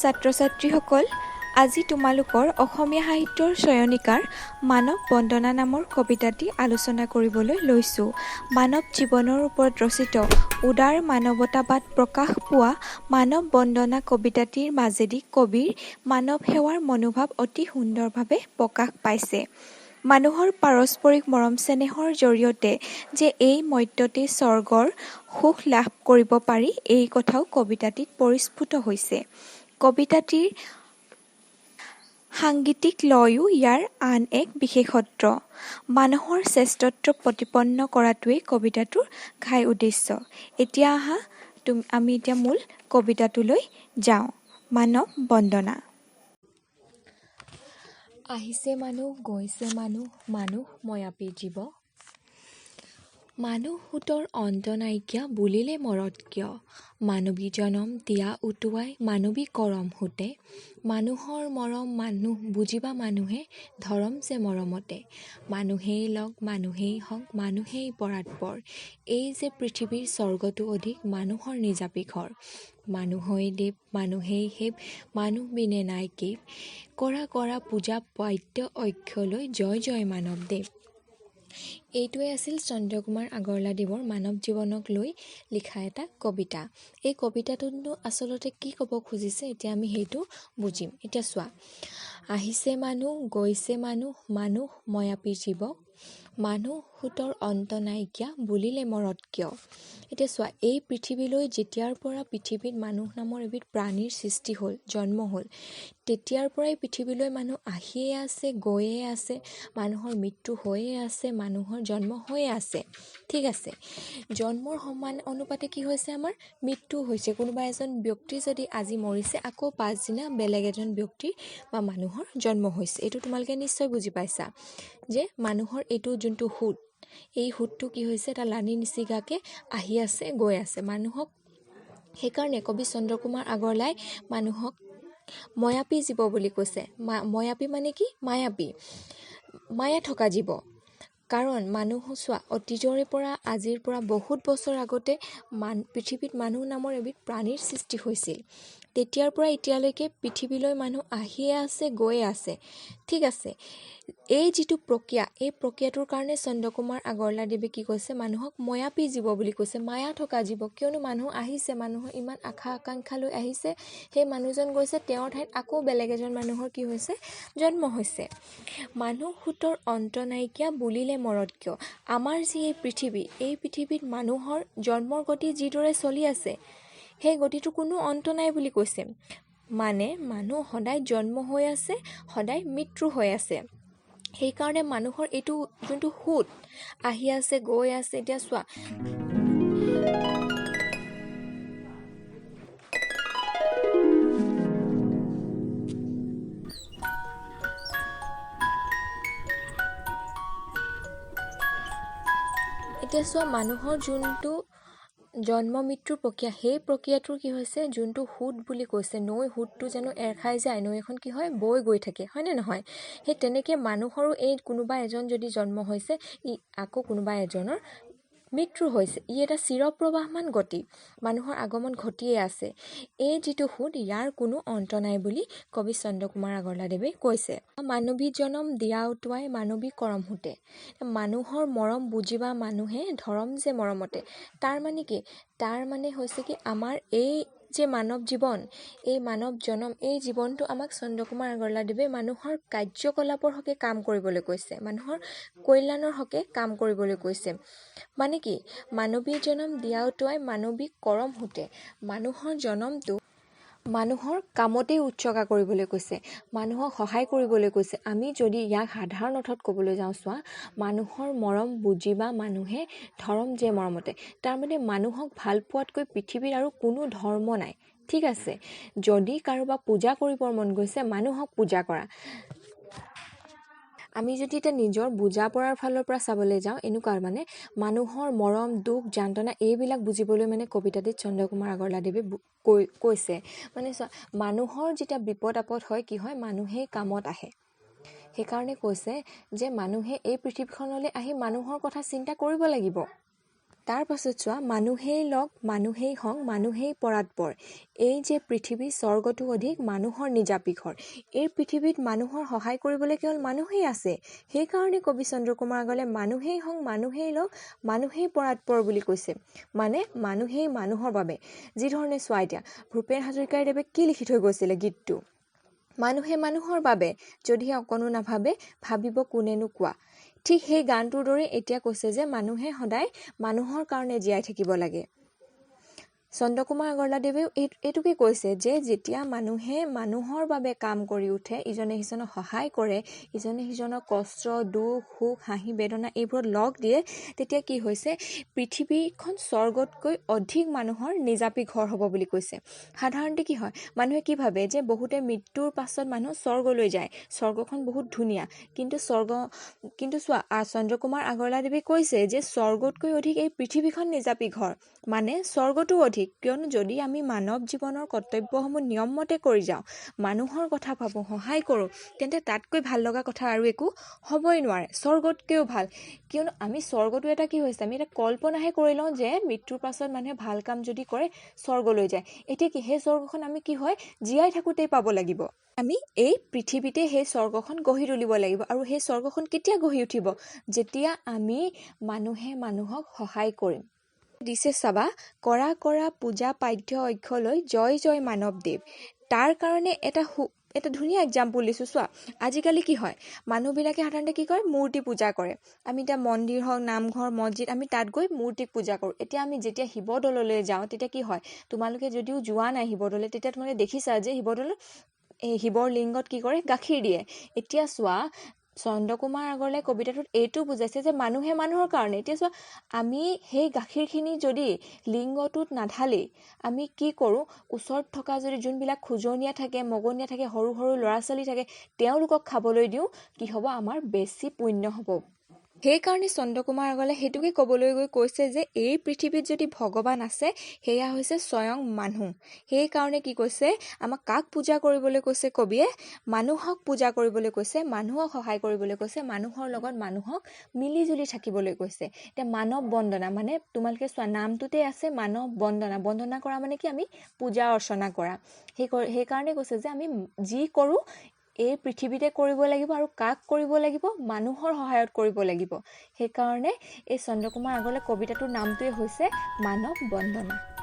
ছাত্ৰ-ছাত্ৰীসকল, আজি তোমালোকৰ অসমীয়া সাহিত্যৰ চয়নিকাৰ মানৱ বন্দনা নামৰ কবিতাটি আলোচনা কৰিবলৈ লৈছোঁ। মানৱ জীৱনৰ ওপৰত ৰচিত উদাৰ মানৱতাবাদ প্ৰকাশ পোৱা মানৱ বন্দনা কবিতাটিৰ মাজেদি কবিৰ মানৱ সেৱাৰ মনোভাৱ অতি সুন্দৰভাৱে প্ৰকাশ পাইছে। মানুহৰ পাৰস্পৰিক মৰম চেনেহৰ জৰিয়তে যে এই মৰ্ত্যতে স্বৰ্গৰ সুখ লাভ কৰিব পাৰি, এই কথাও কবিতাটিত পৰিস্ফুট হৈছে। কবিতাটিৰ সাংগীতিক লয়ো ইয়াৰ আন এক বিশেষত্ব। মানুহৰ শ্ৰেষ্ঠত্ব প্ৰতিপন্ন কৰাটোৱেই কবিতাটোৰ ঘাই উদ্দেশ্য। এতিয়া আহা আমি এতিয়া মূল কবিতাটোলৈ যাওঁ। মানৱ বন্দনা। আহিছে মানুহ, গৈছে মানুহ, মানুহ ময়াপী জীৱ। মানুহ সুতৰ অন্ত নাইকিয়া, বুলিলে মৰত কিয়। মানৱী জনম দিয়া উটুৱাই, মানৱী কৰম সুতে। মানুহৰ মৰম মানুহ বুজিবা মানুহে, ধৰম যে মৰমতে। মানুহেই লগ, মানুহেই হক, মানুহেই পৰাৎপৰ। এই যে পৃথিৱীৰ স্বৰ্গটো অধিক, মানুহৰ নিজাপি ঘৰ। মানুহই দেৱ, মানুহেই সেৱ, মানুহ বিনে নাই কেৱ। কৰা কৰা পূজা পাদ্য অক্ষলৈ, জয় জয় মানৱ দেৱ। এইটোৱে আছিল চন্দ্ৰকুমাৰ আগৰৱালাদেৱৰ মানৱ জীৱনক লৈ লিখা এটা কবিতা। এই কবিতাটোনো আচলতে কি ক'ব খুজিছে, এতিয়া আমি সেইটো বুজিম। এতিয়া চোৱা, আহিছে মানুহ, গৈছে মানুহ, মানুহ ময়াপী জীৱ। মানুহ সুতৰ অন্ত নাইকিয়া, বুলিলে মৰত কিয়। এতিয়া চোৱা, এই পৃথিৱীলৈ যেতিয়াৰ পৰা পৃথিৱীত মানুহ নামৰ এবিধ প্ৰাণীৰ সৃষ্টি হ'ল, জন্ম হ'ল, তেতিয়াৰ পৰাই পৃথিৱীলৈ মানুহ আহিয়ে আছে, গৈয়ে আছে, মানুহৰ মৃত্যু হৈয়ে আছে, মানুহৰ জন্ম হৈয়ে আছে। ঠিক আছে, জন্মৰ সমান অনুপাতে কি হৈছে, আমাৰ মৃত্যু হৈছে। কোনোবা এজন ব্যক্তি যদি আজি মৰিছে, আকৌ পাছদিনা বেলেগ এজন ব্যক্তিৰ বা মানুহৰ জন্ম হৈছে। এইটো তোমালোকে নিশ্চয় বুজি পাইছা যে মানুহৰ এইটো যোনটো সুত, এই সুতটো কি হৈছে, এটা লানি নিচিগাকে আহি আছে, গৈ আছে মানুহক। সেইকাৰণে কবি চন্দ্ৰকুমাৰ আগৰৱালাই মানুহক ময়াপী জীৱ বুলি কৈছে। ময়াপী মানে কি, মায়াপী, মায়া থকা জীৱ। কাৰণ মানুহ চোৱা, অতীজৰে পৰা আজিৰ পৰা বহুত বছৰ আগতে পৃথিৱীত মানুহ নামৰ এবিধ প্ৰাণীৰ সৃষ্টি হৈছিল। তেতিয়াৰ পৰা এতিয়ালৈকে পৃথিৱীলৈ মানুহ আহিয়ে আছে, গৈয়ে আছে। ঠিক আছে, এই যিটো প্ৰক্ৰিয়া, এই প্ৰক্ৰিয়াটোৰ কাৰণে চন্দ্ৰকুমাৰ আগৰৱালাদেৱে কি কৈছে, মানুহক ময়াপী জীৱ বুলি কৈছে, মায়া থকা জীৱ। কিয়নো মানুহ আহিছে, মানুহৰ ইমান আশা আকাংক্ষা লৈ আহিছে, সেই মানুহজন গৈছে, তেওঁৰ ঠাইত আকৌ বেলেগ এজন মানুহৰ কি হৈছে, জন্ম হৈছে। মানুহ সুতৰ অন্ত নাইকিয়া, বুলিলে মৰত কিয়। আমাৰ যি এই পৃথিৱী, এই পৃথিৱীত মানুহৰ জন্মৰ গতি যিদৰে চলি আছে, সেই গতিটো কোনো অন্ত নাই বুলি কৈছে। মানে মানুহ সদায় জন্ম হৈ আছে, সদায় মৃত্যু হৈ আছে। সেইকাৰণে মানুহৰ এইটো যোনটো সুত আহি আছে, গৈ আছে। এতিয়া চোৱা, মানুহৰ যোনটো জন্ম মৃত্যুৰ প্ৰক্ৰিয়া, সেই প্ৰক্ৰিয়াটোৰ কি হৈছে, যোনটো সুত বুলি কৈছে, নৈ সুতটো জানো এৰ খাই যায়, নৈ এখন কি হয়, বৈ গৈ থাকে, হয়নে নহয়। সেই তেনেকৈ মানুহৰো এই কোনোবা এজন যদি জন্ম হৈছে, ই আকৌ কোনোবা এজনৰ মৃত্যু হৈছে। ই এটা চিৰপ্ৰবাহমান গতি, মানুহৰ আগমন ঘটিয়ে আছে। এই যিটো সুত, ইয়াৰ কোনো অন্ত নাই বুলি কবি চন্দ্ৰকুমাৰ আগৰৱালাদেৱে কৈছে। মানৱী জনম দিয়া উটুৱাই, মানৱী কৰম সুতে। মানুহৰ মৰম বুজিবা মানুহে, ধৰম যে মৰমতে। তাৰ মানে কি, তাৰ মানে হৈছে কি, আমাৰ এই যে মানৱ জীৱন, এই মানৱ জনম, এই জীৱনটো আমাক চন্দ্ৰকুমাৰ আগৰৱালাদেৱে মানুহৰ কাৰ্যকলাপৰ হকে কাম কৰিবলৈ কৈছে, মানুহৰ কল্যাণৰ হকে কাম কৰিবলৈ কৈছে। মানে কি, মানৱী জনম দিয়া উটুৱাই, মানৱী কৰম সুতে। মানুহৰ জনমটো মানুহৰ কামতেই উৎসৰ্গা কৰিবলৈ কৈছে, মানুহক সহায় কৰিবলৈ কৈছে। আমি যদি ইয়াক সাধাৰণ অৰ্থত ক'বলৈ যাওঁ, চোৱা, মানুহৰ মৰম বুজিবা মানুহে, ধৰম যে মৰমতে। তাৰমানে মানুহক ভাল পোৱাতকৈ পৃথিৱীৰ আৰু কোনো ধৰ্ম নাই। ঠিক আছে, যদি কাৰোবাক পূজা কৰিবৰ মন গৈছে, মানুহক পূজা কৰা। আমি যদি এতিয়া নিজৰ বুজা পৰাৰ ফালৰ পৰা চাবলৈ যাওঁ, এনেকুৱা মানে মানুহৰ মৰম, দুখ, যান্ত্ৰণা এইবিলাক বুজিবলৈ মানে কবিতাটিত চন্দ্ৰকুমাৰ আগৰৱালাদেৱে কৈছে। মানে চোৱা, মানুহৰ যেতিয়া বিপদ আপদ হয়, কি হয়, মানুহেই কামত আহে। সেইকাৰণে কৈছে যে মানুহে এই পৃথিৱীখনলৈ আহি মানুহৰ কথা চিন্তা কৰিব লাগিব। তাৰ পাছত চোৱা মানুহেই লগ মানুহেই হং মানুহেই পৰাৎপৰ। এই যে পৃথিৱী স্বৰ্গটো অধিক মানুহৰ নিজাপি ঘৰ। এই পৃথিৱীত মানুহৰ সহায় কৰিবলৈ কেৱল মানুহেই আছে। সেইকাৰণে কবি চন্দ্ৰকুমাৰ আগৰৱালাই মানুহেই হং মানুহেই লগ মানুহেই পৰাৎপৰ বুলি কৈছে। মানে মানুহেই মানুহৰ বাবে। যিধৰণে চোৱা এতিয়া ভূপেন হাজৰিকাদেৱে কি লিখি থৈ গৈছিলে গীতটো, মানুহে মানুহৰ বাবে যদিহে অকণো নাভাবে ভাবিব কোনেনো কোৱা। ঠিক সেই গানটোৰ দৰে এতিয়া কৈছে যে মানুহে সদায় মানুহৰ কাৰণে জীয়াই থাকিব লাগে। চন্দ্ৰকুমাৰ আগৰৱালাদেৱেও এইটোকে কৈছে যে যেতিয়া মানুহে মানুহৰ বাবে কাম কৰি উঠে, ইজনে সিজনক সহায় কৰে, ইজনে সিজনক কষ্ট দুখ সুখ হাঁহি বেদনা এইবোৰত লগ দিয়ে, তেতিয়া কি হৈছে পৃথিৱীখন স্বৰ্গতকৈ অধিক মানুহৰ নিজাপি ঘৰ হ'ব বুলি কৈছে। সাধাৰণতে কি হয় মানুহে কি ভাবে যে বহুতে মৃত্যুৰ পাছত মানুহ স্বৰ্গলৈ যায়, স্বৰ্গখন বহুত ধুনীয়া, কিন্তু চোৱা চন্দ্ৰকুমাৰ আগৰৱালাদেৱে কৈছে যে স্বৰ্গতকৈ অধিক এই পৃথিৱীখন নিজাপি ঘৰ। মানে স্বৰ্গটো অধিক, কিয়নো যদি আমি মানৱ জীৱনৰ কৰ্তব্যসমূহ নিয়মমতে কৰি যাওঁ, মানুহৰ কথা ভাবোঁ, সহায় কৰোঁ, তেন্তে তাতকৈ ভাল লগা কথা আৰু একো হ'বই নোৱাৰে। স্বৰ্গতকৈও ভাল, কিয়নো আমি স্বৰ্গটো এটা কি হৈছে আমি এটা কল্পনাহে কৰি লওঁ যে মৃত্যুৰ পাছত মানুহে ভাল কাম যদি কৰে স্বৰ্গলৈ যায়। এতিয়া কি সেই স্বৰ্গখন আমি কি হয় জীয়াই থাকোঁতেই পাব লাগিব। আমি এই পৃথিৱীতে সেই স্বৰ্গখন গঢ়ি তুলিব লাগিব। আৰু সেই স্বৰ্গখন কেতিয়া গঢ়ি উঠিব, যেতিয়া আমি মানুহে মানুহক সহায় কৰিম। দিছে চাবা কৰা কৰা পূজা পাঠ্য অক্ষলৈ জয় জয় মানৱদেৱ। তাৰ কাৰণে এটা ধুনীয়া এক্সাম্পল দিছোঁ চোৱা। আজিকালি কি হয় মানুহবিলাকে সাধাৰণতে কি কৰে মূৰ্তি পূজা কৰে। আমি এতিয়া মন্দিৰ হওক নামঘৰ মছজিদ আমি তাত গৈ মূৰ্তিক পূজা কৰোঁ। এতিয়া আমি যেতিয়া শিৱদৌললৈ যাওঁ তেতিয়া কি হয়, তোমালোকে যদিও যোৱা নাই শিৱদৌললৈ তেতিয়া তোমালোকে দেখিছা যে শিৱদৌলত শিৱৰ লিংগত কি কৰে গাখীৰ দিয়ে। এতিয়া চোৱা চন্দ্ৰকুমাৰ আগৰৱালাই কবিতাটোত এইটো বুজাইছে যে মানুহে মানুহৰ কাৰণে। এতিয়া চোৱা আমি সেই গাখীৰখিনি যদি লিংগটোত নাঢালি আমি কি কৰোঁ, ওচৰত থকা যদি যোনবিলাক খোজনীয়া থাকে মগনীয়া থাকে সৰু সৰু ল'ৰা ছোৱালী থাকে তেওঁলোকক খাবলৈ দিওঁ, কি হ'ব আমাৰ বেছি পুণ্য হ'ব। সেইকাৰণে চন্দ্ৰকুমাৰ আগৰৱালাই সেইটোকে ক'বলৈ গৈ কৈছে যে এই পৃথিৱীত যদি ভগৱান আছে সেয়া হৈছে স্বয়ং মানুহ। সেইকাৰণে কি কৈছে আমাক কাক পূজা কৰিবলৈ কৈছে কবিয়ে, মানুহক পূজা কৰিবলৈ কৈছে, মানুহক সহায় কৰিবলৈ কৈছে, মানুহৰ লগত মানুহক মিলি জুলি থাকিবলৈ কৈছে। এতিয়া মানৱ বন্দনা মানে তোমালোকে চোৱা নামটোতে আছে মানৱ বন্দনা। বন্দনা কৰা মানে কি আমি পূজা অৰ্চনা কৰা। সেইকাৰণে কৈছে যে আমি যি কৰোঁ এই পৃথিৱীতে কৰিব লাগিব আৰু কাক কৰিব লাগিব, মানুহৰ সহায়ত কৰিব লাগিব। সেইকাৰণে এই চন্দ্ৰকুমাৰ আগৰৱালাই কবিতাটোৰ নামটোৱে হৈছে মানৱ বন্দনা।